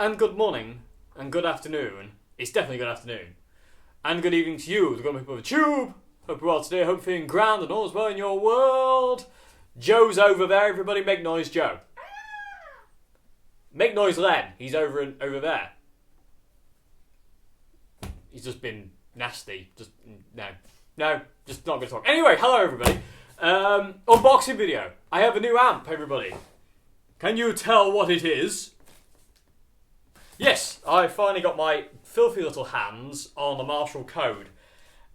and good morning, and good afternoon. It's definitely good afternoon. And good evening to you, the good people of the tube. Hope you're well today, hope you're feeling grand and all's well in your world. Joe's over there, everybody make noise, Joe. Make noise, Len. He's over there. He's just been nasty. No, just not going to talk. Anyway, hello everybody. Unboxing video. I have a new amp, everybody. Can you tell what it is? Yes, I finally got my filthy little hands on the Marshall Code.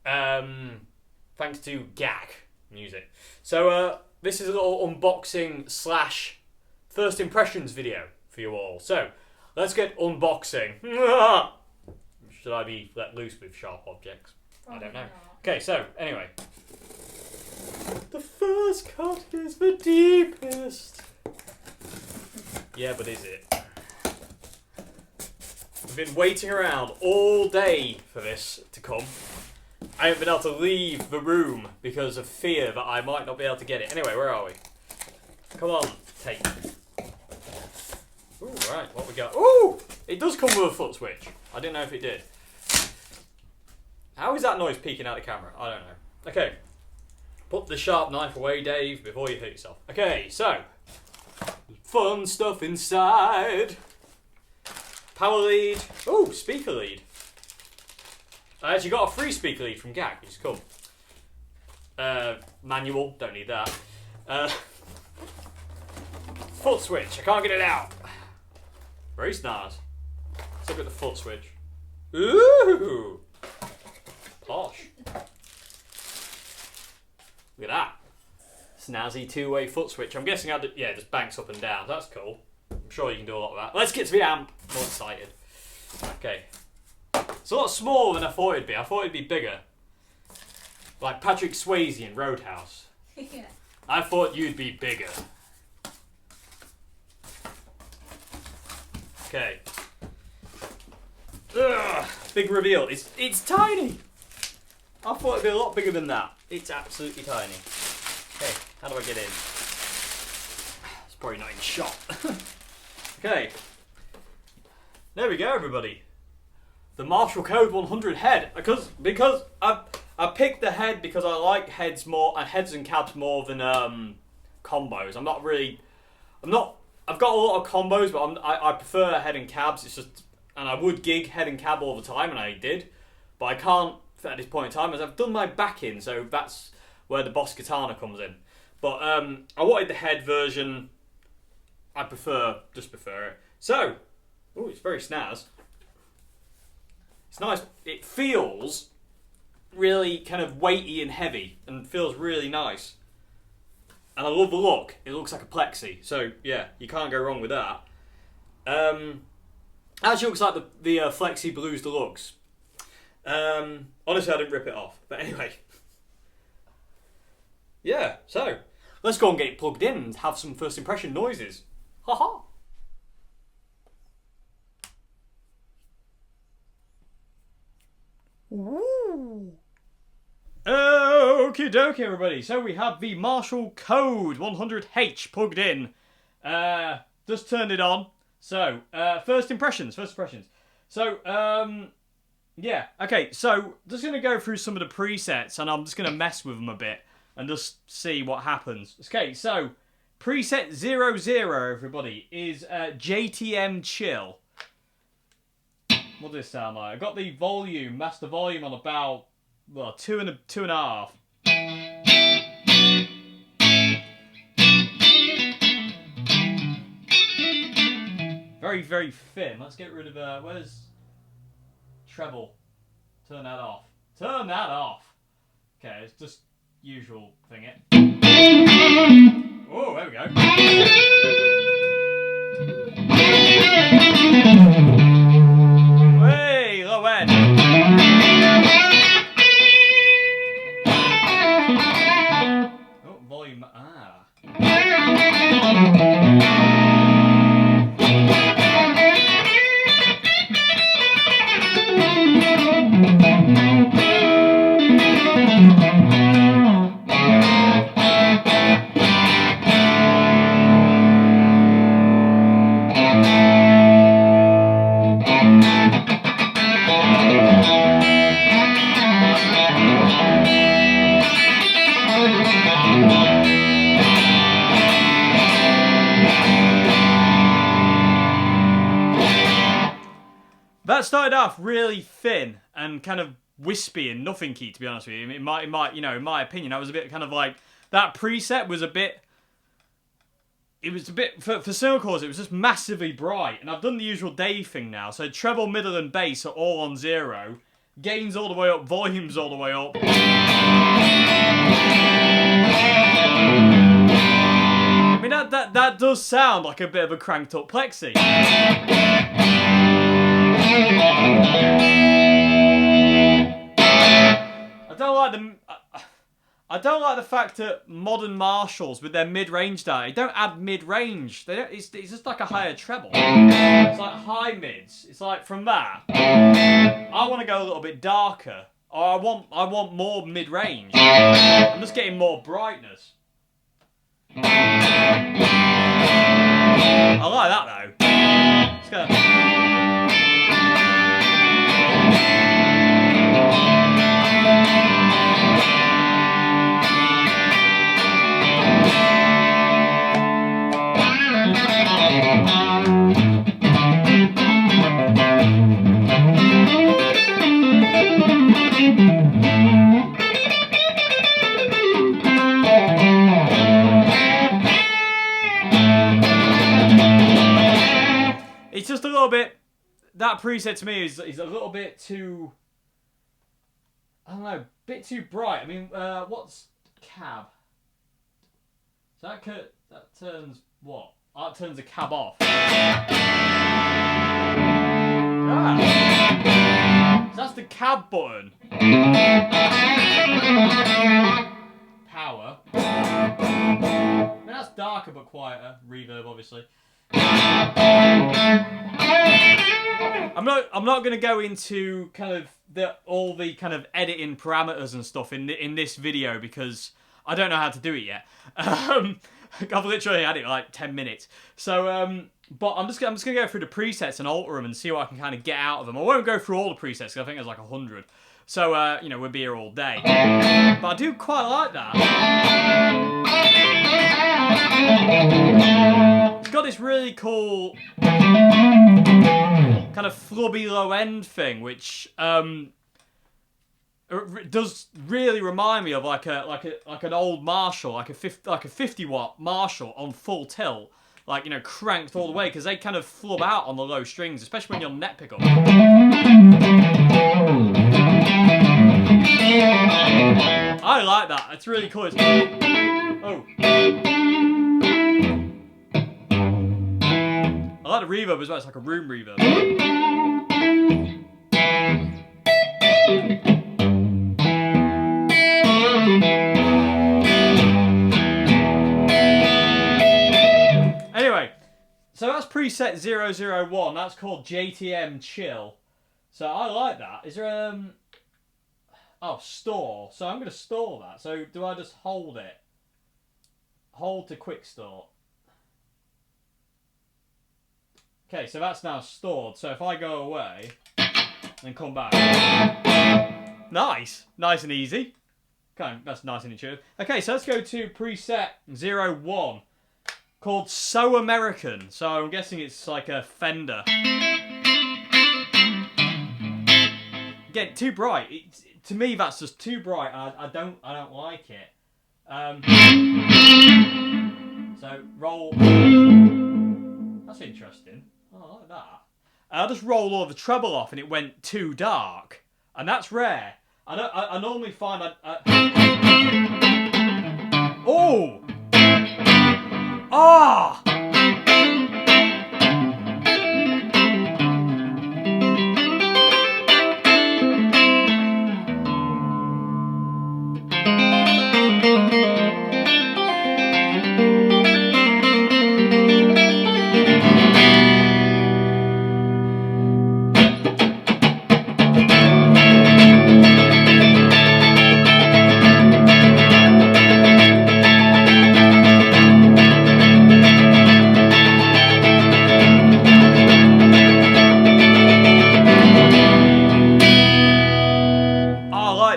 Thanks to GAC Music. So, this is a little unboxing / first impressions video for you all. So, let's get unboxing. Should I be let loose with sharp objects? I don't know. Okay, so, anyway. The first cut is the deepest. Yeah, but is it? I've been waiting around all day for this to come. I haven't been able to leave the room because of fear that I might not be able to get it. Anyway, where are we? Come on, tape. Ooh, right, what we got? Ooh! It does come with a foot switch. I didn't know if it did. How is that noise peeking out the camera? I don't know. Okay. Put the sharp knife away, Dave, before you hurt yourself. Okay, so. Fun stuff inside. Power lead. Oh, speaker lead. I actually got a free speaker lead from GAC, which is cool. Manual, don't need that. Foot switch, I can't get it out. Very snaz. Let's look at the foot switch. Ooh! Posh. Look at that. Snazzy two-way foot switch. I'm guessing yeah, just banks up and down. That's cool. I'm sure you can do a lot of that. Let's get to the amp. More excited. Okay. It's a lot smaller than I thought it'd be. I thought it'd be bigger. Like Patrick Swayze in Roadhouse. Yeah. I thought you'd be bigger. Okay. Ugh, big reveal. It's tiny. I thought it'd be a lot bigger than that. It's absolutely tiny. Okay, how do I get in? It's probably not in shot. Okay. There we go, everybody. The Marshall Code 100 head. Because I picked the head because I like heads and cabs more than combos. I've got a lot of combos, but I prefer head and cabs. It's just, and I would gig head and cab all the time, and I did, but I can't at this point in time as I've done my back in, so that's where the Boss Katana comes in. But I wanted the head version. I just prefer it. So, oh, it's very snaz. It's nice. It feels really kind of weighty and heavy, and feels really nice. And I love the look. It looks like a plexi, so yeah, you can't go wrong with that. Actually looks like the Flexi Blues Deluxe. Honestly, I didn't rip it off, but anyway. Yeah, so let's go and get it plugged in and have some first impression noises. Haha. Ooh. Okie dokie, everybody. So we have the Marshall Code 100H plugged in. Just turned it on. So, first impressions. So, yeah. Okay, so just going to go through some of the presets and I'm just going to mess with them a bit and just see what happens. Okay, so preset 00, everybody, is JTM Chill. What does this sound like? I got the volume, master volume on about, well, two and a half. Very, very thin. Let's get rid of, where's treble? Turn that off. Turn that off! Okay, it's just usual thing it. Oh, there we go. Hey, low end. Oh, volume, That started off really thin and kind of wispy and nothing key, to be honest with you. In my opinion, I was a bit kind of like, that preset was a bit, it was a bit, for single coils, it was just massively bright. And I've done the usual Dave thing now. So treble, middle and bass are all on 0. Gains all the way up, volumes all the way up. I mean, that does sound like a bit of a cranked up Plexi. I don't like the fact that modern Marshalls with their mid-range dial, they don't add mid-range. It's just like a higher treble. It's like high mids. It's like from that, I want to go a little bit darker, or I want more mid-range. I'm just getting more brightness. I like that though. Let's go. It's just a little bit, that preset to me is a little bit too, I don't know, a bit too bright. I mean, what's cab? So that turns what? That turns the cab off. Ah. So that's the cab button. Power. I mean, that's darker but quieter. Reverb, obviously. I'm not going to go into kind of all the kind of editing parameters and stuff in this video because I don't know how to do it yet. I've literally had it like 10 minutes. So, but I'm just gonna go through the presets and alter them and see what I can kind of get out of them. I won't go through all the presets because I think there's like 100. So, you know, we'll be here all day. But I do quite like that. It's got this really cool kind of flubby low end thing, which does really remind me of like an old Marshall, like a 50 watt Marshall on full tilt, like, you know, cranked all the way, because they kind of flub out on the low strings, especially when you're on net pickup. I like that. It's really cool. Oh. I like the reverb as well. It's like a room reverb. Anyway, so that's preset 001. That's called JTM Chill. So I like that. Is there oh, store. So I'm going to store that. So do I just hold it? Hold to quick store. Okay, so that's now stored. So if I go away and come back. Nice. Nice and easy. Okay, that's nice and intuitive. Okay, so let's go to preset 01 called So American. So I'm guessing it's like a Fender. Again, too bright. To me, that's just too bright. I don't like it. So roll. That's interesting. Oh, I like that. I just rolled all the treble off, and it went too dark, and that's rare. I normally find oh. Ah.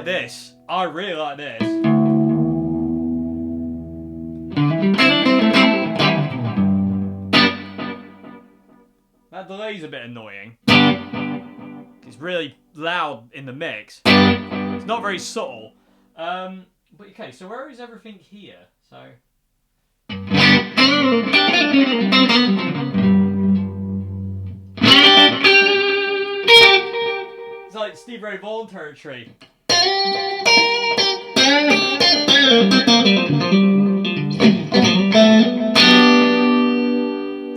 This. I really like this. That delay's a bit annoying. It's really loud in the mix. It's not very subtle. But okay, so where is everything here? So. It's like Stevie Ray Vaughan territory.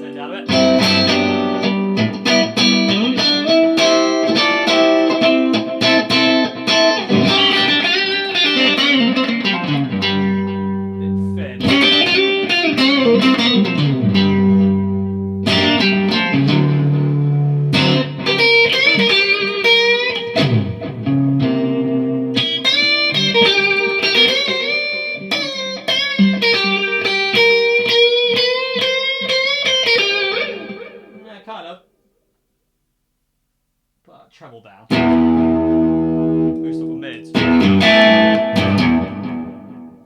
Turn down a bit. Treble down. Boost up the mids.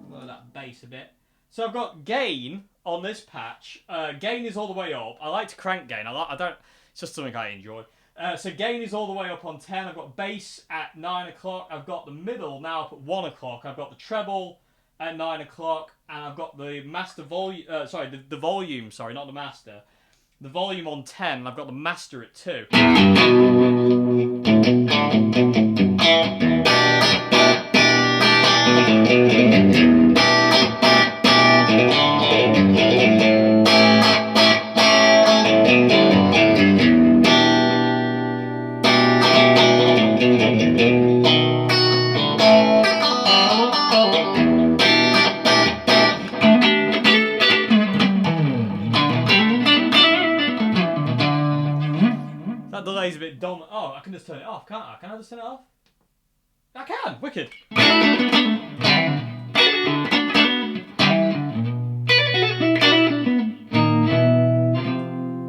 Lower that bass a bit. So I've got gain on this patch. Gain is all the way up. I like to crank gain. I don't. It's just something I enjoy. So gain is all the way up on 10. I've got bass at 9 o'clock. I've got the middle now up at 1 o'clock. I've got the treble at 9 o'clock, and I've got the master volume. The volume. Sorry, not the master. The volume on 10, and I've got the master at 2. That delay's a bit dumb. Oh, I can just turn it off, can't I? Can I just turn it off? I can! Wicked!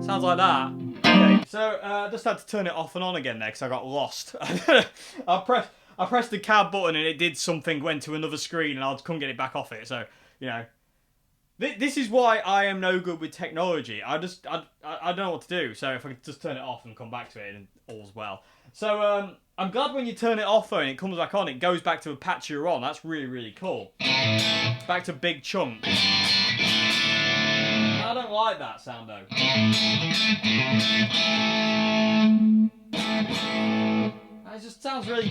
Sounds like that. Okay, so I just had to turn it off and on again there because I got lost. I pressed the cab button and it did something, went to another screen, and I couldn't get it back off it. So, you know. This is why I am no good with technology. I don't know what to do. So if I could just turn it off and come back to it, and all's well. So I'm glad when you turn it off though and it comes back on, it goes back to a patch you're on. That's really, really cool. Back to Big Chunk. I don't like that sound though. It just sounds really...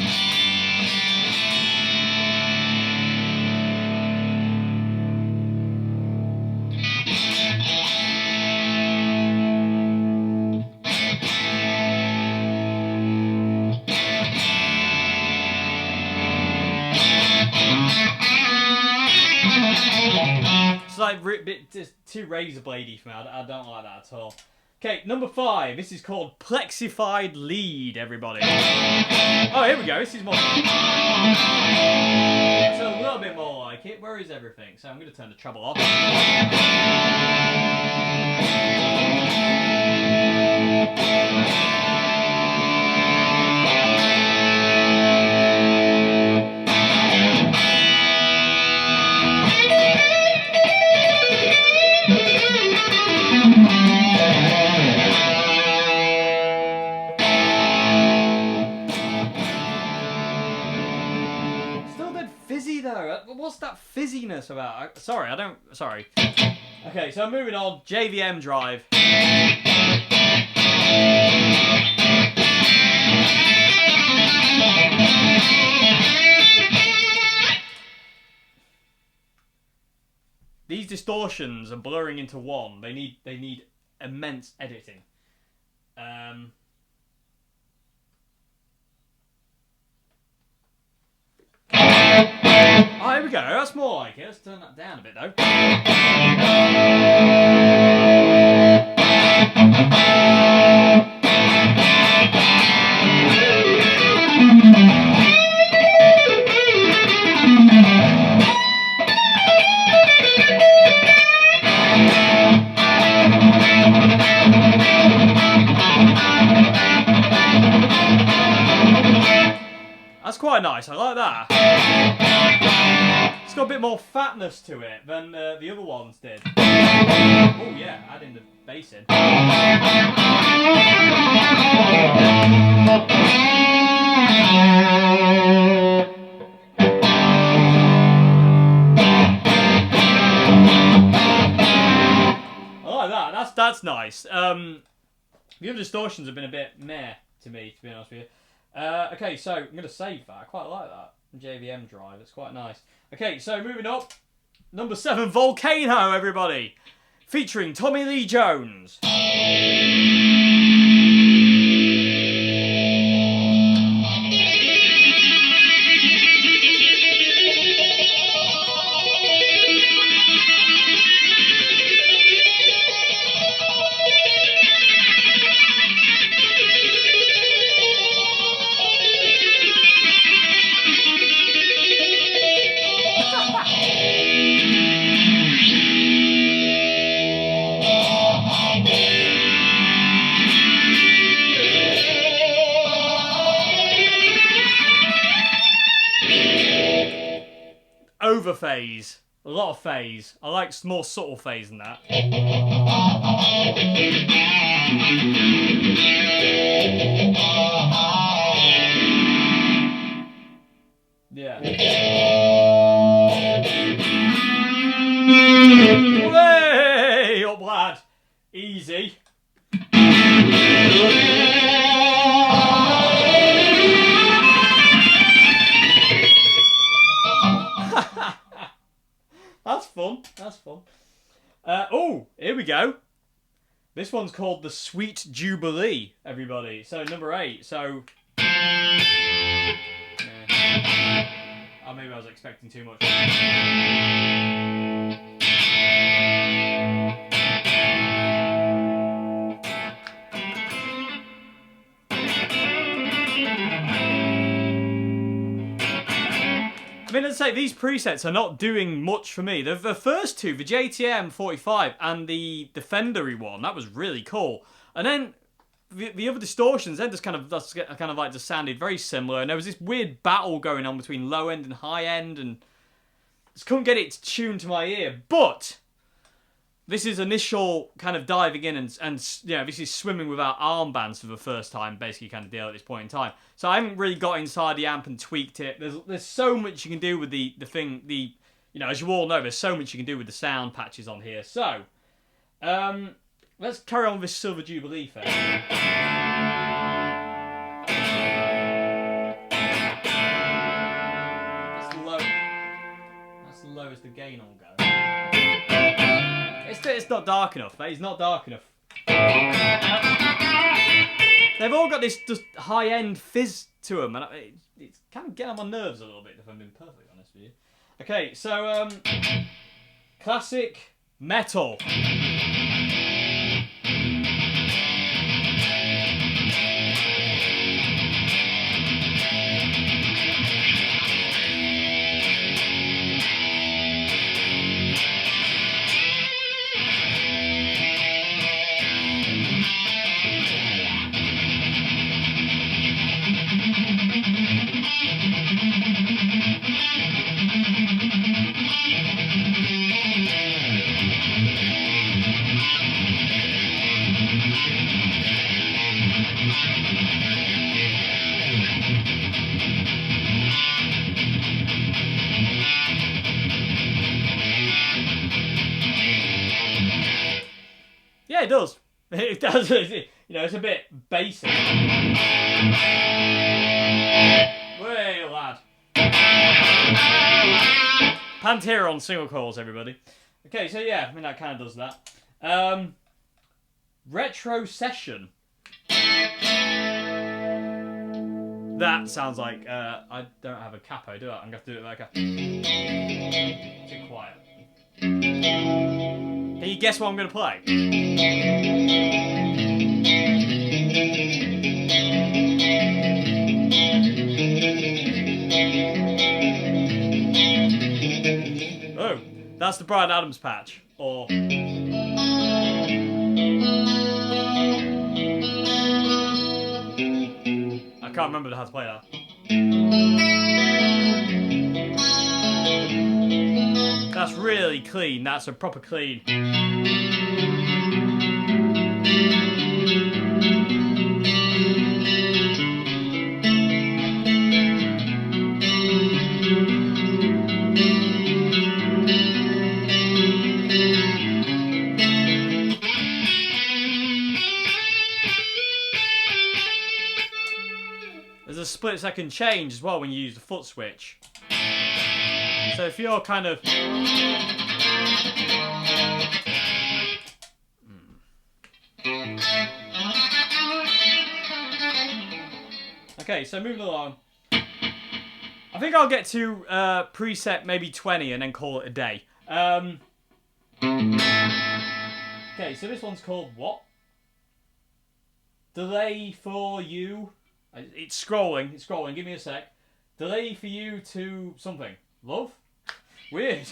It's like a bit too razor bladey for me. I don't like that at all. Okay, number 5. This is called Plexified Lead, everybody. Oh, here we go. This is more... It's a little bit more like it. Where is everything? So I'm going to turn the treble off. Fizzy though. What's that fizziness about? Sorry. Okay, so moving on. JVM drive. These distortions are blurring into one. They need immense editing. Oh, here we go. That's more like it. Let's turn that down a bit, though. That's quite nice. I like that. It's got a bit more fatness to it than the other ones did. Oh yeah, adding the bass in. like that. That's nice. The other distortions have been a bit meh to me, to be honest with you. Okay, so I'm going to save that. I quite like that JVM drive. It's quite nice. Okay, so moving up. Number 7, Volcano, everybody. Featuring Tommy Lee Jones. Over phase. A lot of phase. I like more subtle phase than that. Yeah. Way up, lad. Easy. That's fun. That's fun. Oh, here we go. This one's called the Sweet Jubilee, everybody. So number 8. So oh, maybe I was expecting too much. I mean, as I say, these presets are not doing much for me. The first two, the JTM 45 and the Defendery one, that was really cool. And then the other distortions then just kind of like just sounded very similar. And there was this weird battle going on between low end and high end, and just couldn't get it tuned to my ear. But this is initial kind of diving in and you know, this is swimming without armbands for the first time, basically kind of deal at this point in time. So I haven't really got inside the amp and tweaked it. There's so much you can do with the thing, you know, as you all know, there's so much you can do with the sound patches on here. So, let's carry on with this Silver Jubilee thing. That's low. That's the lowest the gain will go. It's not dark enough. It's not dark enough. They've all got this just high-end fizz to them, and it's kind of getting on my nerves a little bit, if I'm being perfectly honest with you. Okay, so classic metal. Yeah, it does. It does. You know, it's a bit basic. Way, lad. Pantera on single coils, everybody. Okay, so yeah, I mean, that kind of does that. Retro Session. That sounds like, I don't have a capo, do I? I'm going to have to do it like a... Too quiet. Can you guess what I'm going to play? Oh, that's the Bryan Adams patch. Or... I can't remember how to play that. That's really clean. That's a proper clean. a split-second change as well when you use the foot switch. So if you're kind of... Okay, so moving along. I think I'll get to preset maybe 20 and then call it a day. Okay, so this one's called what? Delay for you. It's scrolling. It's scrolling. Give me a sec. Delay for you to something. Love? Weird.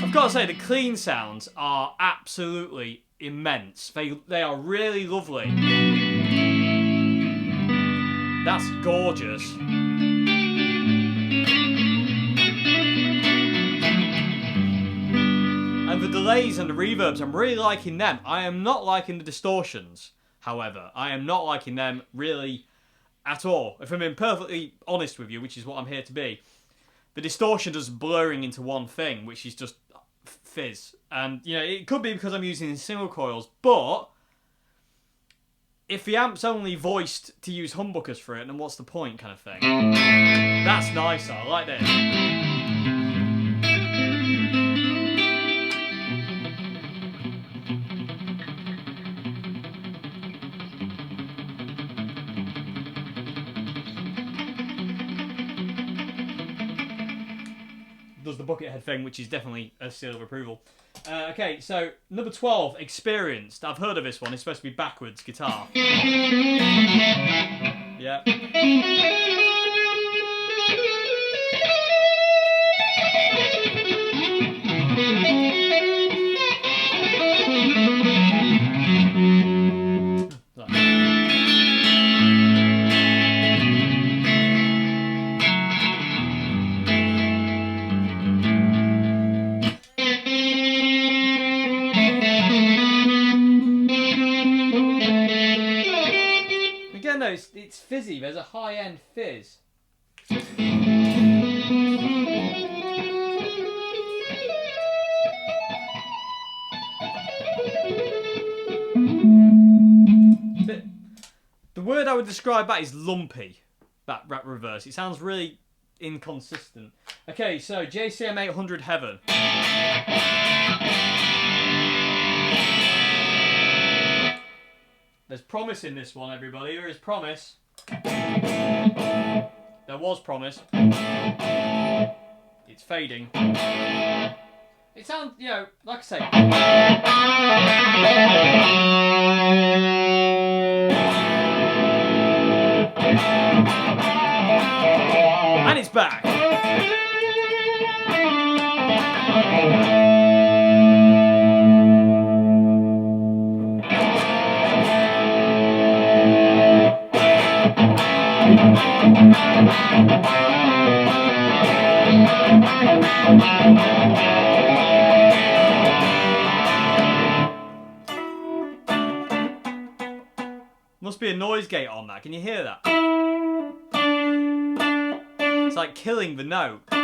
I've got to say, the clean sounds are absolutely immense. They are really lovely. That's gorgeous. And the delays and the reverbs, I'm really liking them. I am not liking the distortions, however. I am not liking them really at all. If I'm being perfectly honest with you, which is what I'm here to be, the distortion is blurring into one thing, which is just fizz. And, you know, it could be because I'm using single coils, but if the amp's only voiced to use humbuckers for it, then what's the point, kind of thing? That's nicer. I like this. Does the bucket head thing, which is definitely a seal of approval. Okay, so number 12, Experienced. I've heard of this one. It's supposed to be backwards guitar. Yeah. Again, though, it's fizzy. There's a high-end fizz. The word I would describe that is lumpy. That reverse. It sounds really inconsistent. Okay, so JCM 800 Heaven. There's promise in this one, everybody. There is promise. There was promise. It's fading. It sounds, you know, like I say. And it's back. Must be a noise gate on that. Can you hear that? It's like killing the note. I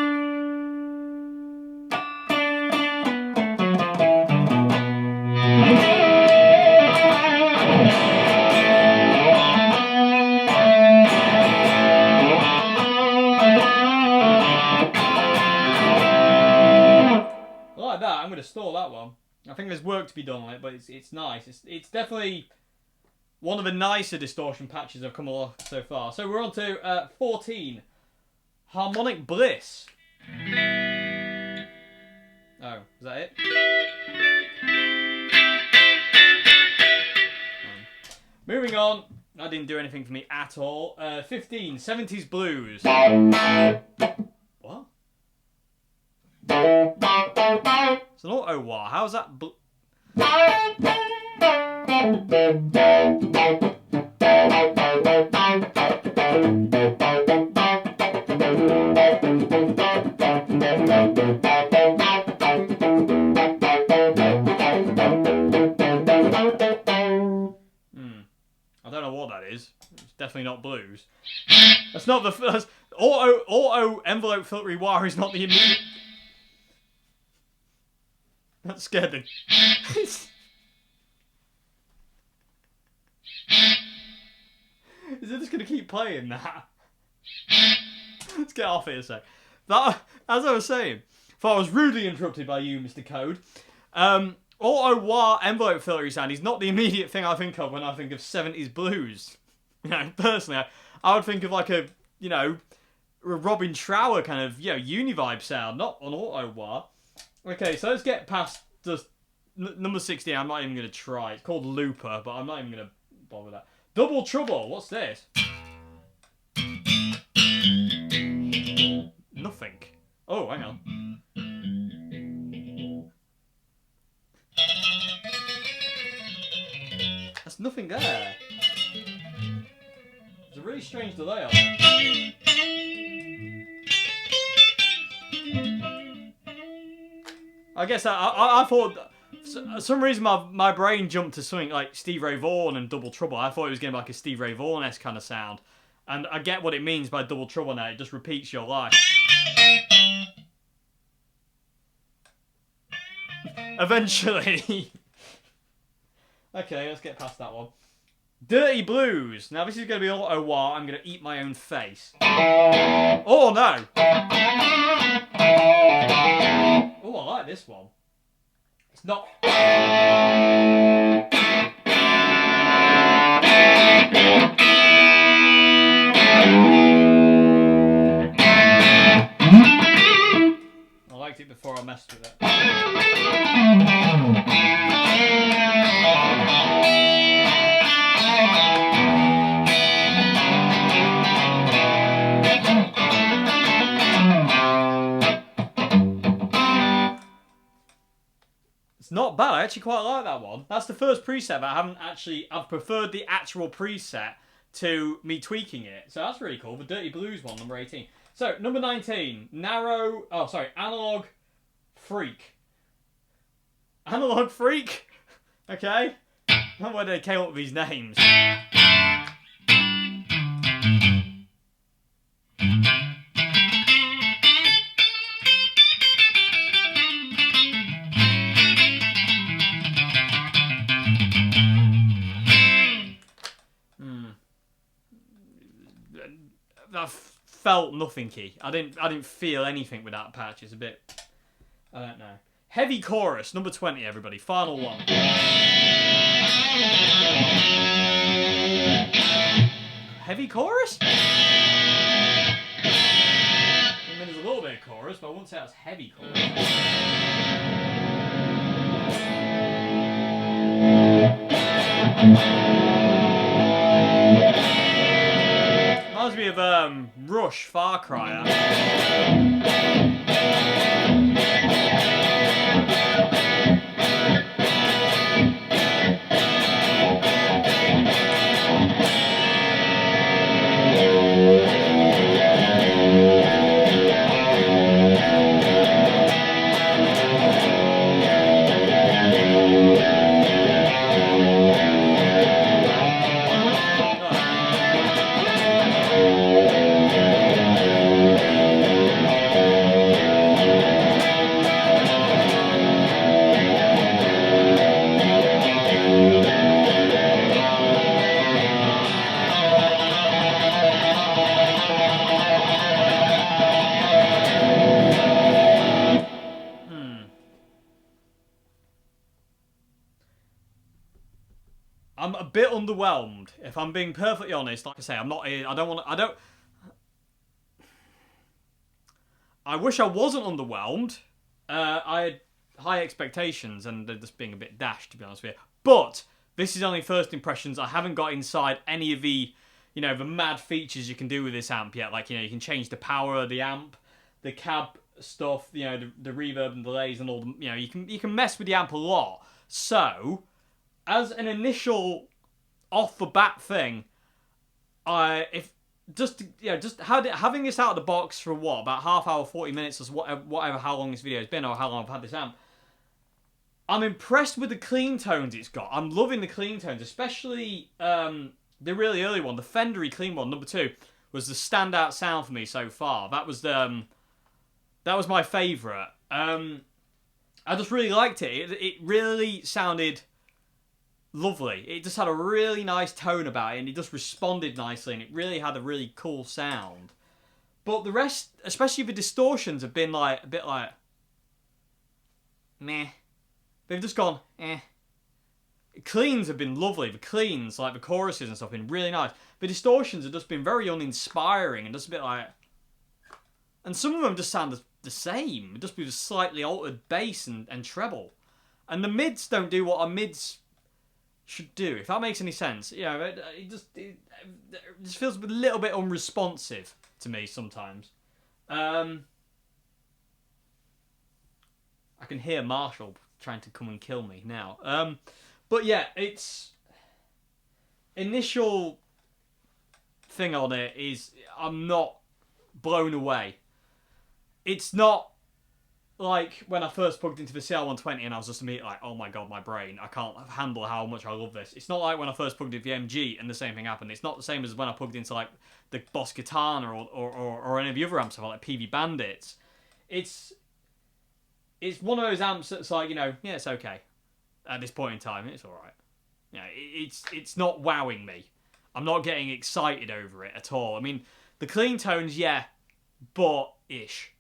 like that. I'm going to store that one. I think there's work to be done on it, but it's nice. It's definitely one of the nicer distortion patches I've come along so far. So we're on to 14. Harmonic Bliss. Oh, is that it? Moving on. That didn't do anything for me at all. 15. 70s Blues. What? It's an auto wah. How's that? I don't know what that is. It's definitely not blues. That's not the first. Auto envelope filtery wire is not the immediate. That scared me. Is it just going to keep playing that? Let's get off here a sec. That, as I was saying, if I was rudely interrupted by you, Mr. Code, auto wah envelope filtery sound is not the immediate thing I think of when I think of 70s blues. You know, personally, I would think of like a, you know, a Robin Trower kind of, you know, uni-vibe sound, not an auto wah. Okay, so let's get past just number 16. I'm not even going to try. It's called Looper, but I'm not even going to bother with that. Double Trouble. What's this? Nothing. Oh, hang on. There's nothing there. It's a really strange delay on that. I guess I thought, for some reason my brain jumped to something like Steve Ray Vaughan and Double Trouble. I thought it was going to be like a Steve Ray Vaughan-esque kind of sound. And I get what it means by Double Trouble now. It just repeats your life. Eventually. Okay, let's get past that one. Dirty Blues. Now this is going to be auto wah. I'm going to eat my own face. Oh no. Oh, I like this one. It's not. I liked it before I messed with it. It's not bad. I actually quite like that one. That's the first preset, but I've preferred the actual preset to me tweaking it. So that's really cool. The Dirty Blues one, number 18. So, number 19. Analog Freak. Analog Freak? Okay. I don't know where they came up with these names. That felt nothing-y. I didn't feel anything with that patch. It's a bit, I don't know. Heavy Chorus, number 20, everybody. Final one. Heavy Chorus? I mean, there's a little bit of chorus, but I wouldn't say that's heavy chorus. Reminds me of Rush, Far Cry. I'm a bit underwhelmed, if I'm being perfectly honest. Like I say, I wish I wasn't underwhelmed. I had high expectations and they're just being a bit dashed, to be honest with you. But this is only first impressions. I haven't got inside any of the, you know, the mad features you can do with this amp yet. Like, you know, you can change the power of the amp, the cab stuff, you know, the reverb and delays and all the, you know, you can mess with the amp a lot. So, as an initial off the bat thing, having this out of the box for what, about half hour, 40 minutes, or whatever how long this video has been, or how long I've had this amp, I'm impressed with the clean tones it's got. I'm loving the clean tones, especially the really early one, the Fendery clean one, number 2, was the standout sound for me so far. That was my favourite. I just really liked it. It really sounded lovely. It just had a really nice tone about it, and it just responded nicely, and it really had a really cool sound. But the rest, especially the distortions, have been like a bit like meh. They've just gone eh. Cleans have been lovely. The cleans, like the choruses and stuff, have been really nice. The distortions have just been very uninspiring and just a bit like. And some of them just sound the same, just with a slightly altered bass and treble. And the mids don't do what our mids should do, if that makes any sense. You know, it just feels a little bit unresponsive to me sometimes. I can hear Marshall trying to come and kill me now. But yeah, it's initial thing on it is I'm not blown away. It's not like when I first plugged into the CL120 and I was just immediately like, oh my god, my brain, I can't handle how much I love this. It's not like when I first plugged into the MG and the same thing happened. It's not the same as when I plugged into like the Boss Katana or any of the other amps, like PV Bandits. It's one of those amps that's like, you know, yeah, it's okay. At this point in time, it's alright. You know, it's not wowing me. I'm not getting excited over it at all. I mean, the clean tones, yeah, but ish.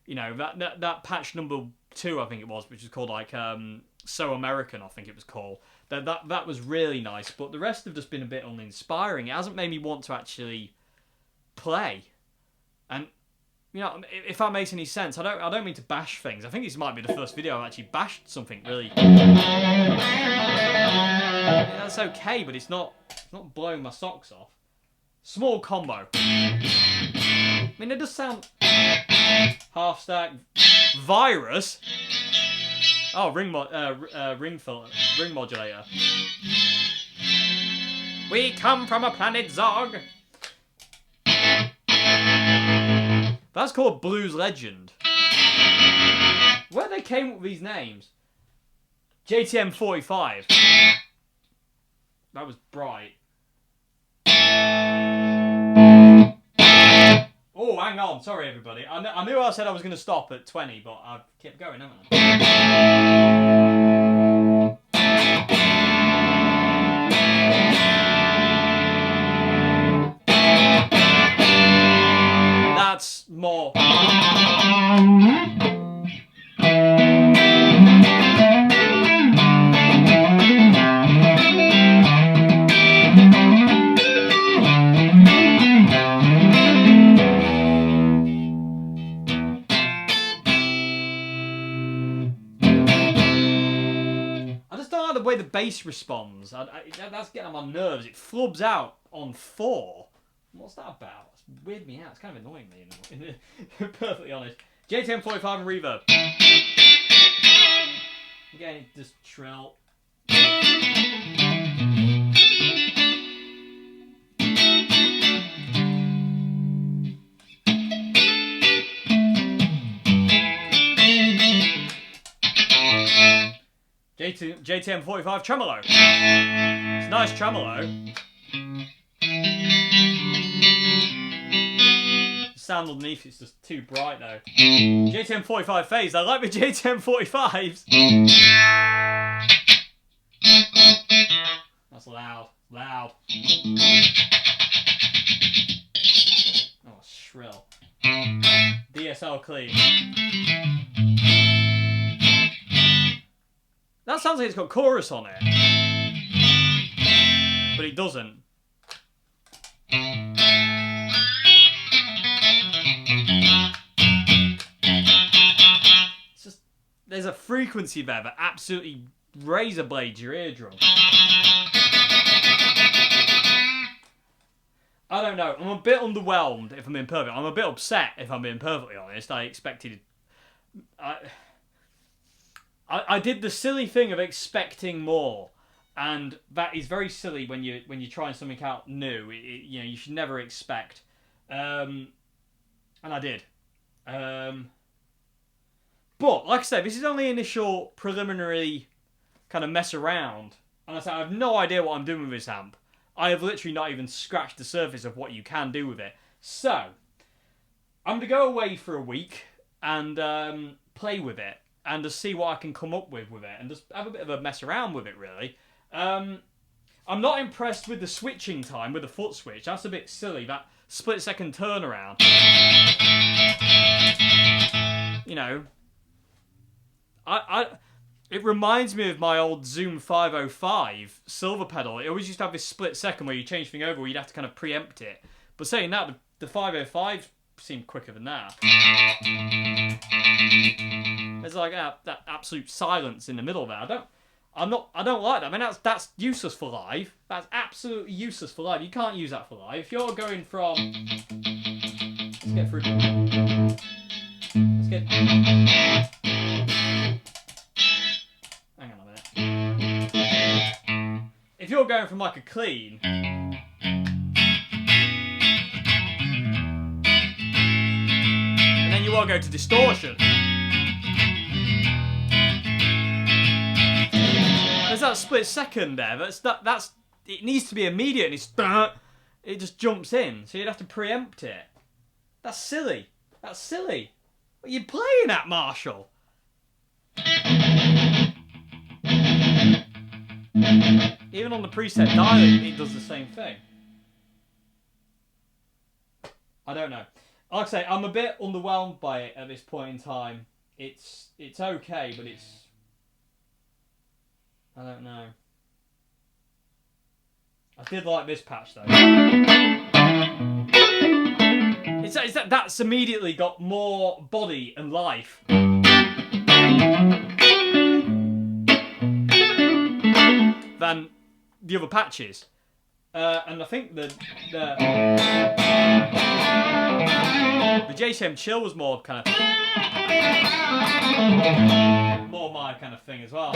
You know, that patch number 2, I think it was, which is called like So American, I think it was called. That was really nice, but the rest have just been a bit uninspiring. It hasn't made me want to actually play. And you know, if that makes any sense, I don't mean to bash things. I think this might be the first video I've actually bashed something really. That's okay, but it's not blowing my socks off. Small combo. I mean, it does sound half stack. Virus. Oh, ring modulator. We come from a planet Zog. That's called Blues Legend. Where they came up with these names? JTM 45. That was bright. Oh, hang on. Sorry, everybody. I knew I said I was going to stop at 20, but I kept going, haven't I? That's more. I just don't like the way the bass responds. That's getting on my nerves. It flubs out on 4. What's that about? It's weirded me out. It's kind of annoying me, perfectly honest. JTM 45 and reverb. Again, it just trill. JTM 45 tremolo. It's a nice tremolo. The sound underneath it's just too bright though. JTM 45 phase. I like the JTM 45s. That's loud. Loud. Oh, shrill. DSL clean. That sounds like it's got chorus on it. But it doesn't. It's just, there's a frequency there that absolutely razor blades your eardrum. I don't know. I'm a bit underwhelmed, if I'm being perfect. I'm a bit upset, if I'm being perfectly honest. I expected... I did the silly thing of expecting more, and that is very silly when you're trying something out new. You know, you should never expect, and I did. But like I said, this is only initial preliminary kind of mess around, and I said I have no idea what I'm doing with this amp. I have literally not even scratched the surface of what you can do with it. So I'm gonna go away for a week and play with it. And just see what I can come up with it. And just have a bit of a mess around with it, really. I'm not impressed with the switching time with the foot switch. That's a bit silly. That split-second turnaround. You know, it reminds me of my old Zoom 505 silver pedal. It always used to have this split second where you change thing over, where you'd have to kind of preempt it. But saying that, the 505 seemed quicker than that. There's like that absolute silence in the middle there. I don't like that. I mean, that's useless for live. That's absolutely useless for live. You can't use that for live. If you're going from, let's get through. Let's get. Hang on a minute. If you're going from like a clean. And then you want to go to distortion. There's that split second there. That's it needs to be immediate. And it just jumps in, so you'd have to preempt it. That's silly. That's silly. What are you playing at, Marshall? Even on the preset dialing, it does the same thing. I don't know. Like I say, I'm a bit underwhelmed by it at this point in time. It's okay, but it's. I don't know. I did like this patch though. That's immediately got more body and life than the other patches. And I think the JCM Chill was more kind of more my kind of thing as well.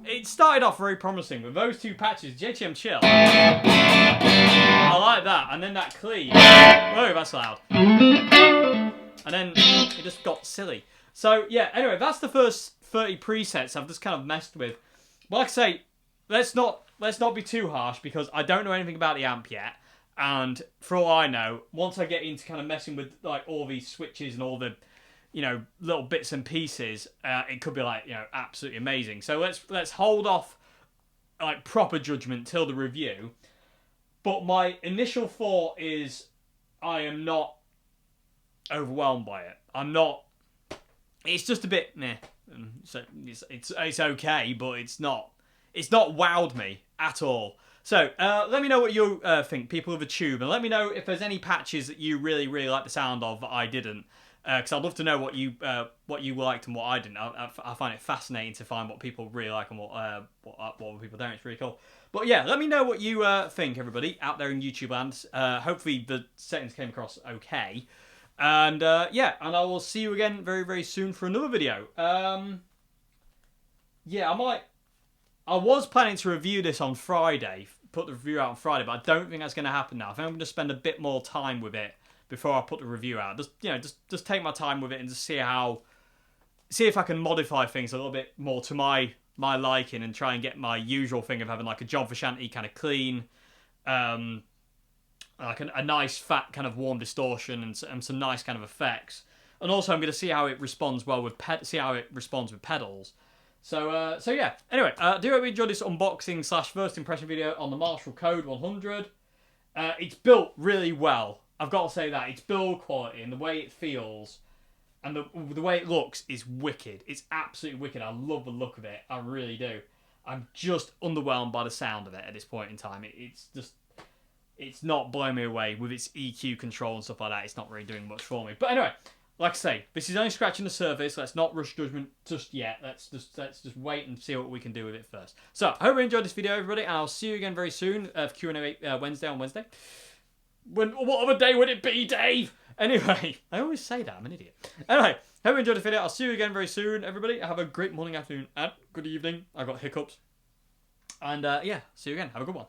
It started off very promising with those two patches, JCM Chill. I like that, and then that clean. Whoa, that's loud. And then it just got silly. So yeah, anyway, that's the first 30 presets I've just kind of messed with. But like I say, let's not be too harsh, because I don't know anything about the amp yet. And for all I know, once I get into kind of messing with like all these switches and all the, you know, little bits and pieces, it could be like, you know, absolutely amazing. So let's hold off like proper judgment till the review. But my initial thought is I am not overwhelmed by it. I'm not. It's just a bit meh. So it's okay, but it's not wowed me at all. So let me know what you think, people of the tube, and let me know if there's any patches that you really like the sound of that I didn't, because I'd love to know what you liked and what I didn't. I find it fascinating to find what people really like and what people don't. It's really cool. But yeah, let me know what you think, everybody out there in YouTube land. Hopefully the settings came across okay. And yeah, and I will see you again very soon for another video. Yeah, I was planning to review this on Friday, put the review out on Friday, but I don't think that's going to happen now. I think I'm going to spend a bit more time with it before I put the review out. Just take my time with it and just see if I can modify things a little bit more to my liking, and try and get my usual thing of having like a John Frusciante kind of clean, like a nice fat kind of warm distortion and some nice kind of effects. And also I'm going to see how it responds well with pedals. So yeah. Anyway, do hope you enjoyed this unboxing / first impression video on the Marshall Code 100. It's built really well. I've got to say that. Its build quality and the way it feels and the way it looks is wicked. It's absolutely wicked. I love the look of it. I really do. I'm just underwhelmed by the sound of it at this point in time. It's not blowing me away with its EQ control and stuff like that. It's not really doing much for me. But anyway, like I say, this is only scratching the surface. Let's not rush judgment just yet. Let's just wait and see what we can do with it first. So, I hope you enjoyed this video, everybody, and I'll see you again very soon for Q&A Wednesday on Wednesday. What other day would it be, Dave? Anyway, I always say that. I'm an idiot. Anyway, hope you enjoyed this video. I'll see you again very soon, everybody. Have a great morning, afternoon, and good evening. I've got hiccups. And yeah, see you again. Have a good one.